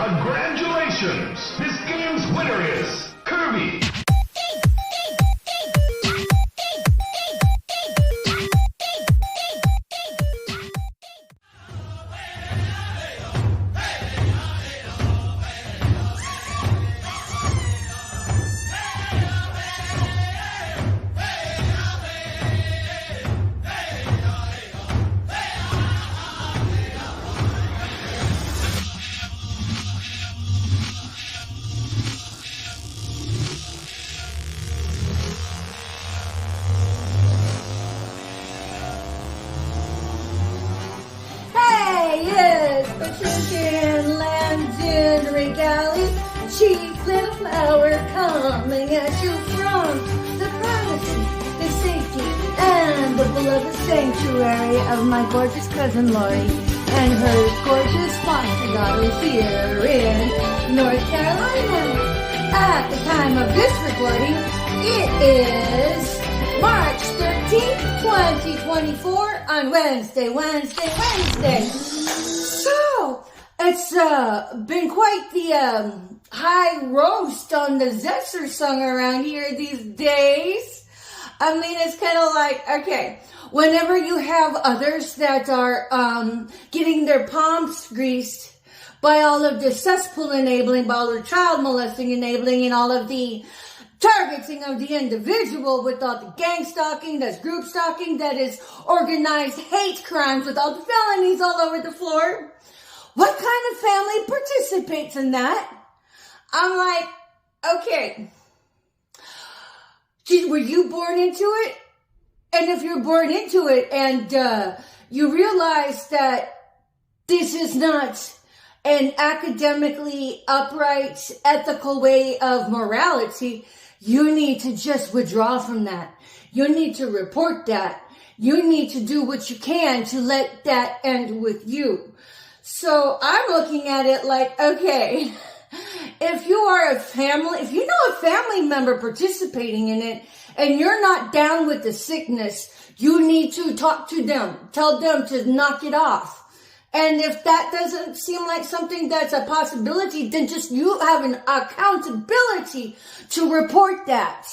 Congratulations! This game's winner is Kirby! Patrician legendary galley, chief little flower coming at you from the privacy, the safety, and the beloved sanctuary of my gorgeous cousin Lori and her gorgeous foster daughter here in North Carolina. At the time of this recording, it is March 13th, 2024 on Wednesday. So, it's been quite the high roast on the Zesser song around here these days. I mean, it's kind of like, okay, whenever you have others that are getting their palms greased by all of the cesspool enabling, by all the child molesting enabling, and all of the targeting of the individual with all the gang stalking, that's group stalking, that is organized hate crimes with all the felonies all over the floor. What kind of family participates in that? I'm like, okay, were you born into it? And if you're born into it and you realize that this is not an academically upright, ethical way of morality, you need to just withdraw from that. You need to report that. You need to do what you can to let that end with you. So I'm looking at it like, okay, if you are a family, if you know a family member participating in it and you're not down with the sickness, you need to talk to them. Tell them to knock it off. And if that doesn't seem like something that's a possibility, then just you have an accountability to report that.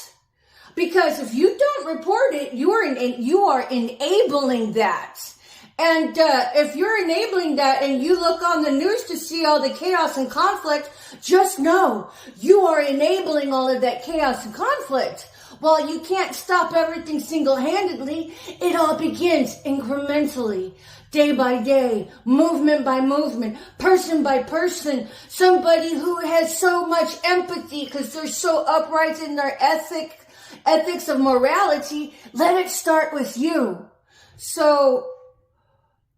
Because if you don't report it, you are enabling that. And if you're enabling that and you look on the news to see all the chaos and conflict, just know you are enabling all of that chaos and conflict. While you can't stop everything single-handedly, it all begins incrementally. Day by day, movement by movement, person by person, somebody who has so much empathy because they're so upright in their ethics of morality, let it start with you. So,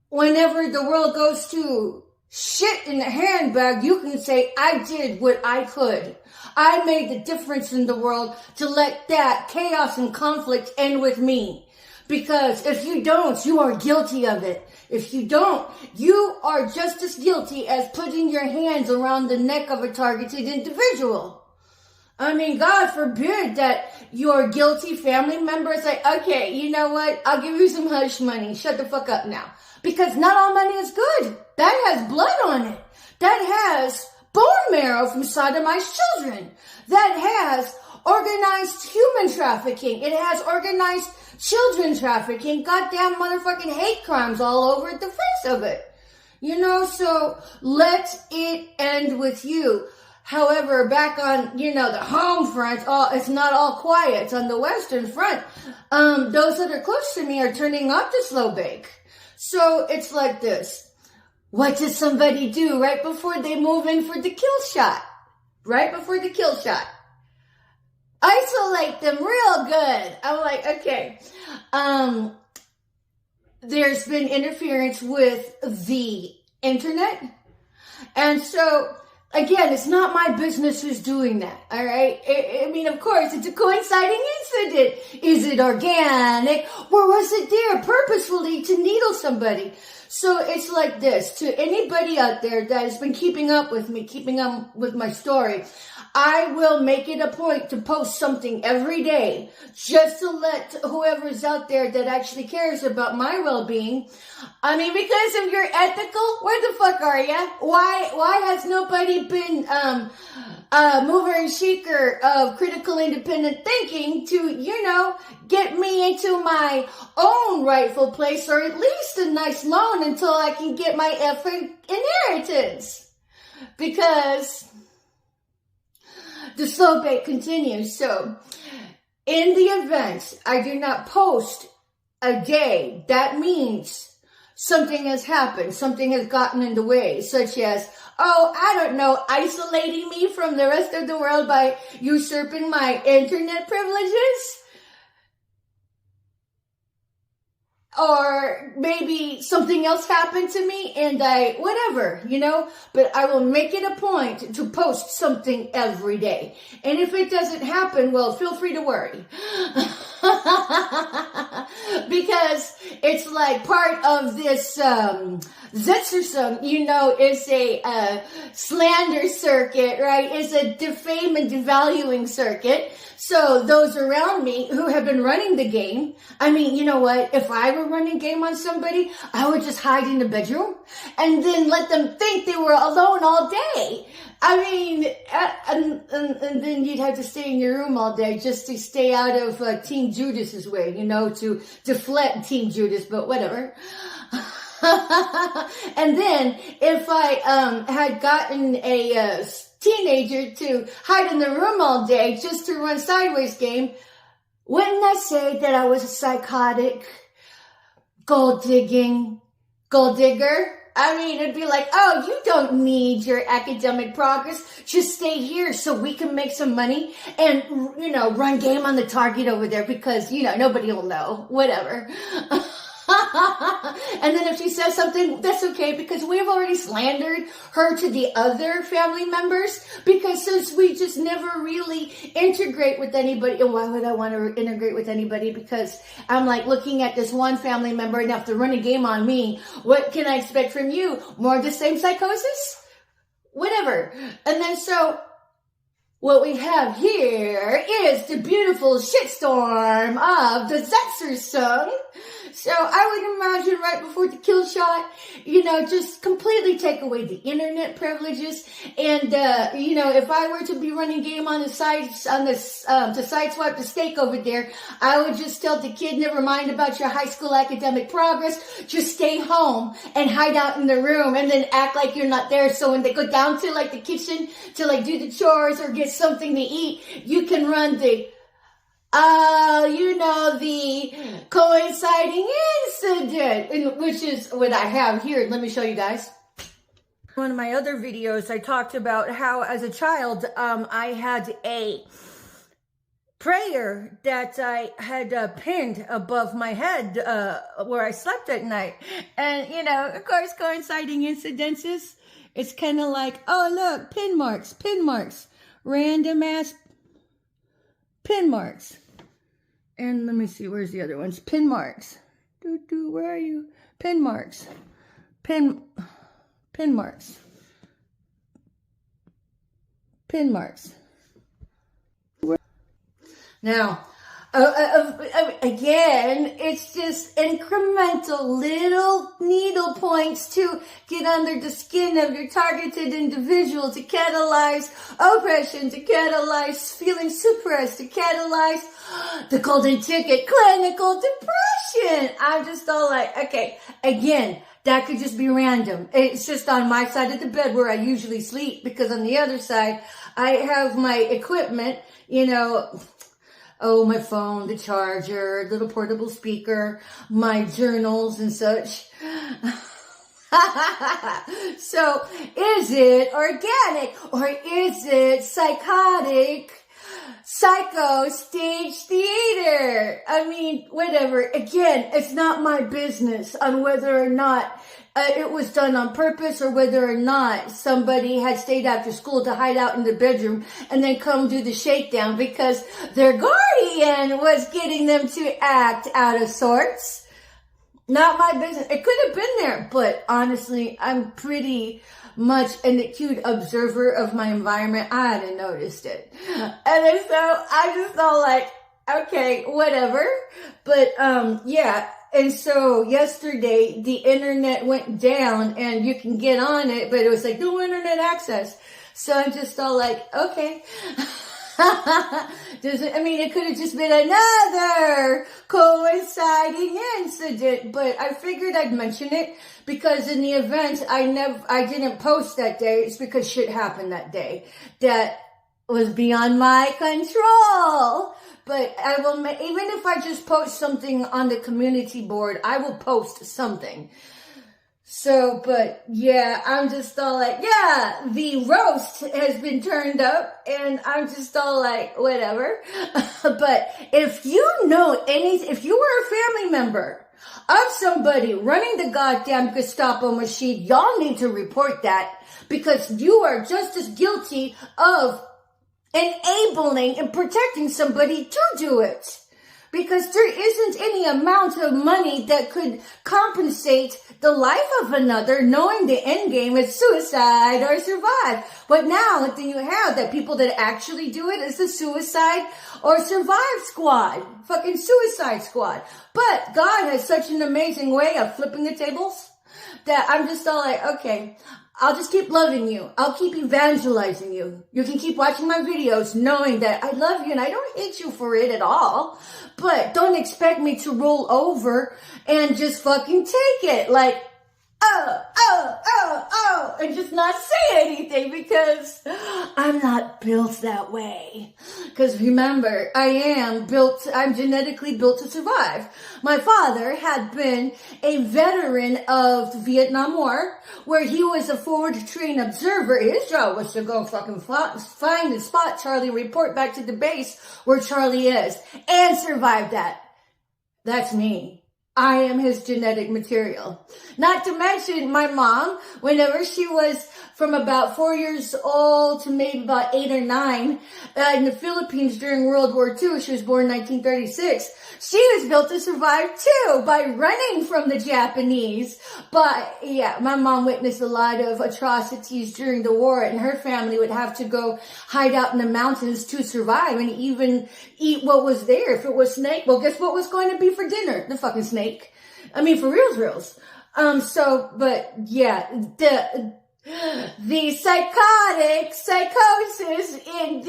whenever the world goes to shit in the handbag, you can say, I did what I could. I made the difference in the world to let that chaos and conflict end with me. Because if you don't, you are guilty of it. If you don't, you are just as guilty as putting your hands around the neck of a targeted individual. I mean, God forbid that your guilty family member say, okay, you know what? I'll give you some hush money. Shut the fuck up now. Because not all money is good. That has blood on it. That has bone marrow from sodomized children. That has organized human trafficking. It has organized children trafficking, goddamn motherfucking hate crimes all over the face of it. You know, so let it end with you. However, back on, the home front, it's not all quiet. It's on the western front. Those that are close to me are turning off the slow bake. So it's like this. What does somebody do right before they move in for the kill shot? Right before the kill shot. Isolate them real good. I'm like, okay. There's been interference with the internet. And so, again, it's not my business who's doing that. All right. I mean, of course, it's a coinciding incident. Is it organic? Or was it there purposefully to needle somebody? So it's like this. To anybody out there that has been keeping up with me, keeping up with my story, I will make it a point to post something every day just to let whoever's out there that actually cares about my well-being. I mean, because if you're ethical, where the fuck are you? Why has nobody really been mover and shaker of critical independent thinking to, get me into my own rightful place, or at least a nice loan until I can get my effing inheritance. Because the slow bait continues. So, in the event I do not post a day, that means something has happened, something has gotten in the way, such as, isolating me from the rest of the world by usurping my internet privileges. Or maybe something else happened to me and whatever, but I will make it a point to post something every day. And if it doesn't happen, well, feel free to worry. Because it's like part of this, Zetzersum, is a slander circuit, right? It's a defame and devaluing circuit. So those around me who have been running the game, you know what? If I were running game on somebody, I would just hide in the bedroom and then let them think they were alone all day. And then you'd have to stay in your room all day just to stay out of Team Judas's way, to deflect Team Judas, but whatever. And then if I had gotten a teenager to hide in the room all day just to run sideways game, wouldn't I say that I was a psychotic, gold digger? It'd be like, oh, you don't need your academic progress. Just stay here so we can make some money and, run game on the target over there because, nobody will know. Whatever. And then if she says something, that's okay because we've already slandered her to the other family members because since we just never really integrate with anybody. And why would I want to integrate with anybody? Because I'm like looking at this one family member and have to run a game on me. What can I expect from you? More of the same psychosis? Whatever. And then so what we have here is the beautiful shitstorm of the Zetzersum. So I would imagine right before the kill shot, just completely take away the internet privileges. And, if I were to be running game on the side, to sideswipe the steak over there, I would just tell the kid, never mind about your high school academic progress. Just stay home and hide out in the room and then act like you're not there. So when they go down to the kitchen to do the chores or get something to eat, you can run the the coinciding incident, which is what I have here. Let me show you guys. One of my other videos, I talked about how as a child, I had a prayer that I had pinned above my head where I slept at night. And, of course, coinciding incidences. It's kind of like, oh, look, pin marks, random ass pin marks. And let me see, where's the other ones? Pin marks. Where are you? Pin marks. Pin marks. Pin marks. Now, again, it's just incremental little needle points to get under the skin of your targeted individual, to catalyze oppression, to catalyze feeling suppressed, to catalyze the golden ticket, clinical depression. I'm just all like, okay, again, that could just be random. It's just on my side of the bed where I usually sleep, because on the other side, I have my equipment, my phone, the charger, little portable speaker, my journals and such. So, is it organic or is it psychotic, psycho stage theater? Whatever. Again, it's not my business on whether or not it was done on purpose or whether or not somebody had stayed after school to hide out in the bedroom and then come do the shakedown because their guardian was getting them to act out of sorts. Not my business. It could have been there, but honestly, I'm pretty much an acute observer of my environment. I hadn't noticed it. And then so I just felt like, okay, whatever. But, yeah. And so yesterday the internet went down and you can get on it, but it was like no internet access. So I'm just all like, okay. It could have just been another coinciding incident, but I figured I'd mention it because in the event I didn't post that day. It's because shit happened that day that was beyond my control. But I will, even if I just post something on the community board, I will post something. So, but yeah, I'm just all like, yeah, the roast has been turned up and I'm just all like, whatever. But if you know if you were a family member of somebody running the goddamn Gestapo machine, y'all need to report that because you are just as guilty of enabling and protecting somebody to do it. Because there isn't any amount of money that could compensate the life of another, knowing the end game is suicide or survive. But now, then you have that people that actually do it is the suicide or survive squad. Fucking suicide squad. But God has such an amazing way of flipping the tables that I'm just all like, okay, I'll just keep loving you. I'll keep evangelizing you. You can keep watching my videos knowing that I love you and I don't hate you for it at all. But don't expect me to roll over and just fucking take it like, and just not say anything because I'm not built that way. Because remember, I'm genetically built to survive. My father had been a veteran of the Vietnam War, where he was a forward trained observer. His job was to go fucking find and spot Charlie, report back to the base where Charlie is, and survive that. That's me. I am his genetic material. Not to mention my mom, whenever she was from about 4 years old to maybe about 8 or 9, in the Philippines during World War II, she was born in 1936, she was built to survive too by running from the Japanese. But yeah, my mom witnessed a lot of atrocities during the war and her family would have to go hide out in the mountains to survive and even eat what was there. If it was snake, well, guess what was going to be for dinner? The fucking snake. I mean, for reals. But yeah, the psychosis in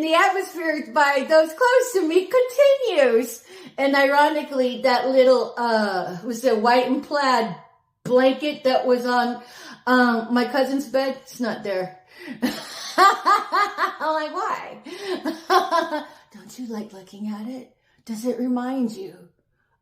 the atmosphere by those close to me continues. And ironically, that little, was the white and plaid blanket that was on, my cousin's bed. It's not there. I'm like, why? Don't you like looking at it? Does it remind you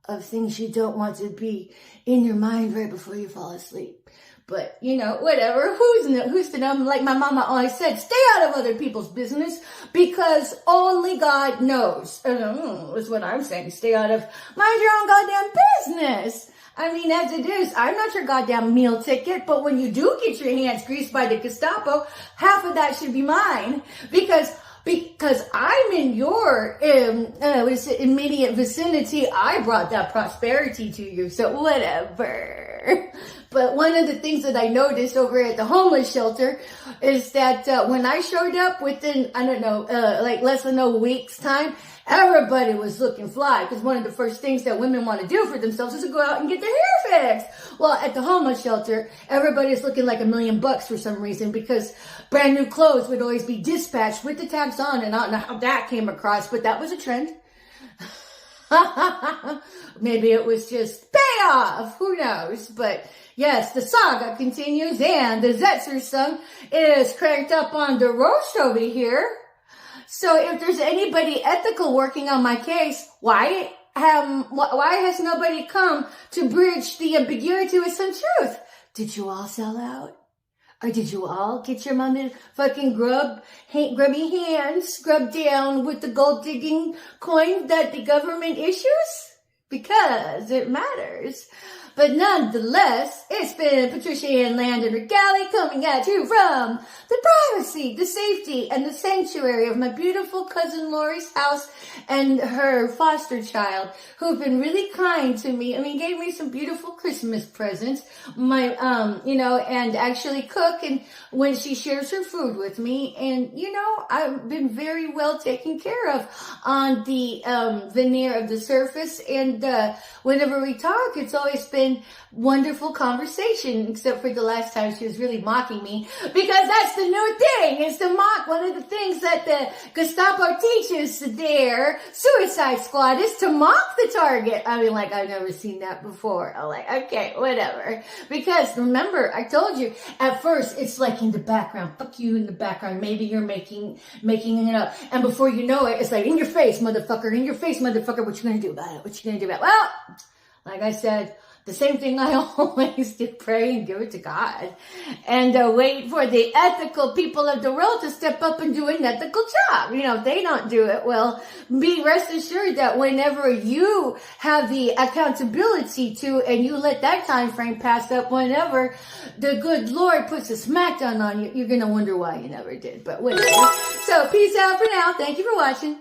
of things you don't want to be in your mind right before you fall asleep? But, whatever. Who's to know? Like my mama always said, stay out of other people's business because only God knows. Is what I'm saying. Stay out of, mind your own goddamn business. I mean, as it is, I'm not your goddamn meal ticket, but when you do get your hands greased by the Gestapo, half of that should be mine because I'm in your immediate vicinity. I brought that prosperity to you, so whatever. But one of the things that I noticed over at the homeless shelter is that when I showed up within, like less than a week's time, everybody was looking fly because one of the first things that women want to do for themselves is to go out and get their hair fixed. Well, at the homeless shelter, everybody's looking like $1 million for some reason because brand new clothes would always be dispatched with the tags on, and I don't know how that came across, but that was a trend. Maybe it was just payoff. Who knows? But yes, the saga continues and the Zetzer song is cranked up on the roast over here. So if there's anybody ethical working on my case, why has nobody come to bridge the ambiguity with some truth? Did you all sell out? Or did you all get your motherfucking grubby hands scrubbed down with the gold digging coin that the government issues? Because it matters. But nonetheless, it's been Patricia Ann Landon Regali coming at you from the privacy, the safety, and the sanctuary of my beautiful cousin Lori's house and her foster child, who've been really kind to me. I mean, gave me some beautiful Christmas presents. And actually cook and when she shares her food with me. And, I've been very well taken care of on the veneer of the surface. And whenever we talk, it's always been having wonderful conversation, except for the last time she was really mocking me, because that's the new thing, is to mock. One of the things that the Gestapo teaches their suicide squad is to mock the target. I mean, like, I've never seen that before. I'm like, okay, whatever. Because remember, I told you, at first, it's like in the background. Fuck you in the background. Maybe you're making it up. And before you know it, it's like, in your face, motherfucker. In your face, motherfucker. What you gonna do about it? What you gonna do about it? Well, like I said, the same thing I always do, pray and give it to God. And wait for the ethical people of the world to step up and do an ethical job. You know, if they don't do it, well, be rest assured that whenever you have the accountability to, and you let that time frame pass up, whenever the good Lord puts a smackdown on you, you're going to wonder why you never did. But whatever. So peace out for now. Thank you for watching.